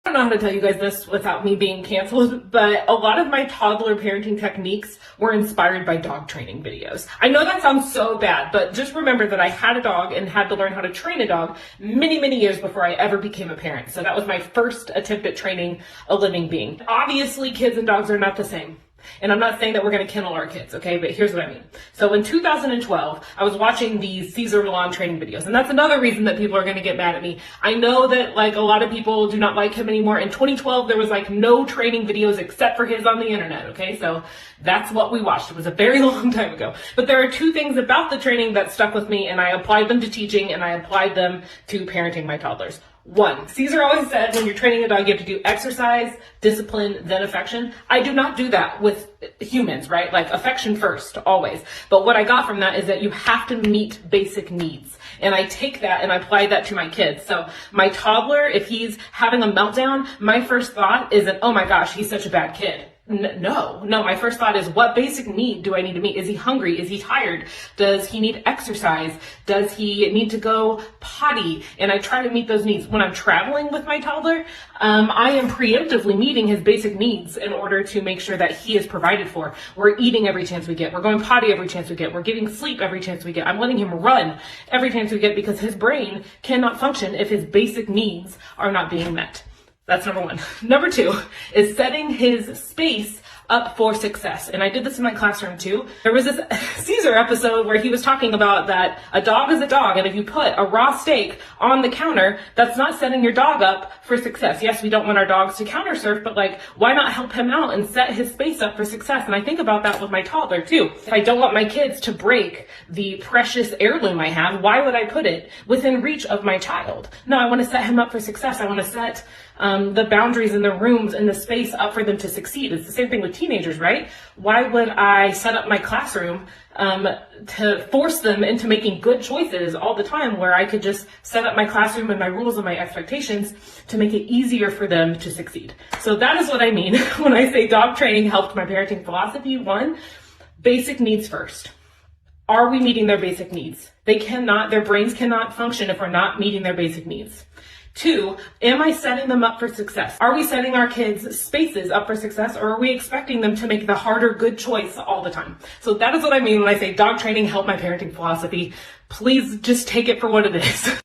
I don't know how to tell you guys this without me being canceled, but a lot of my toddler parenting techniques were inspired by dog training videos. I know that sounds so bad, but just remember that I had a dog and had to learn how to train a dog many, many years before I ever became a parent. So that was my first attempt at training a living being. Obviously, kids and dogs are not the same. And I'm not saying that we're going to kennel our kids, okay? But here's what I mean. So in 2012, I was watching these Cesar Millan training videos. And that's another reason that people are going to get mad at me. I know that like a lot of people do not like him anymore. In 2012, there was like no training videos except for his on the internet, okay? So that's what we watched. It was a very long time ago. But there are two things about the training that stuck with me, and I applied them to teaching and I applied them to parenting my toddlers. One, Cesar always said when you're training a dog, you have to do exercise, discipline, then affection. I do not do that with humans, right? Like affection first, always. But what I got from that is that you have to meet basic needs. And I take that and I apply that to my kids. So my toddler, if he's having a meltdown, my first thought isn't, oh my gosh, he's such a bad kid. No, my first thought is, what basic need do I need to meet? Is he hungry? Is he tired? Does he need exercise? Does he need to go potty? And I try to meet those needs. When I'm traveling with my toddler, I am preemptively meeting his basic needs in order to make sure that he is provided for. We're eating every chance we get. We're going potty every chance we get. We're getting sleep every chance we get. I'm letting him run every chance we get because his brain cannot function if his basic needs are not being met. That's number one. Number two is setting his space up for success. And I did this in my classroom too. There was this Cesar episode where he was talking about that a dog is a dog. And if you put a raw steak on the counter, that's not setting your dog up for success. Yes, we don't want our dogs to counter surf, but like, why not help him out and set his space up for success? And I think about that with my toddler too. If I don't want my kids to break the precious heirloom I have, why would I put it within reach of my child? No, I want to set him up for success. I want to set the boundaries in the rooms and the space up for them to succeed. It's the same thing with teenagers, right? Why would I set up my classroom to force them into making good choices all the time, where I could just set up my classroom and my rules and my expectations to make it easier for them to succeed? So that is what I mean when I say dog training helped my parenting philosophy. One, basic needs first. Are we meeting their basic needs? Their brains cannot function if we're not meeting their basic needs. Two, am I setting them up for success? Are we setting our kids' spaces up for success, or are we expecting them to make the harder good choice all the time? So that is what I mean when I say dog training helped my parenting philosophy. Please just take it for what it is.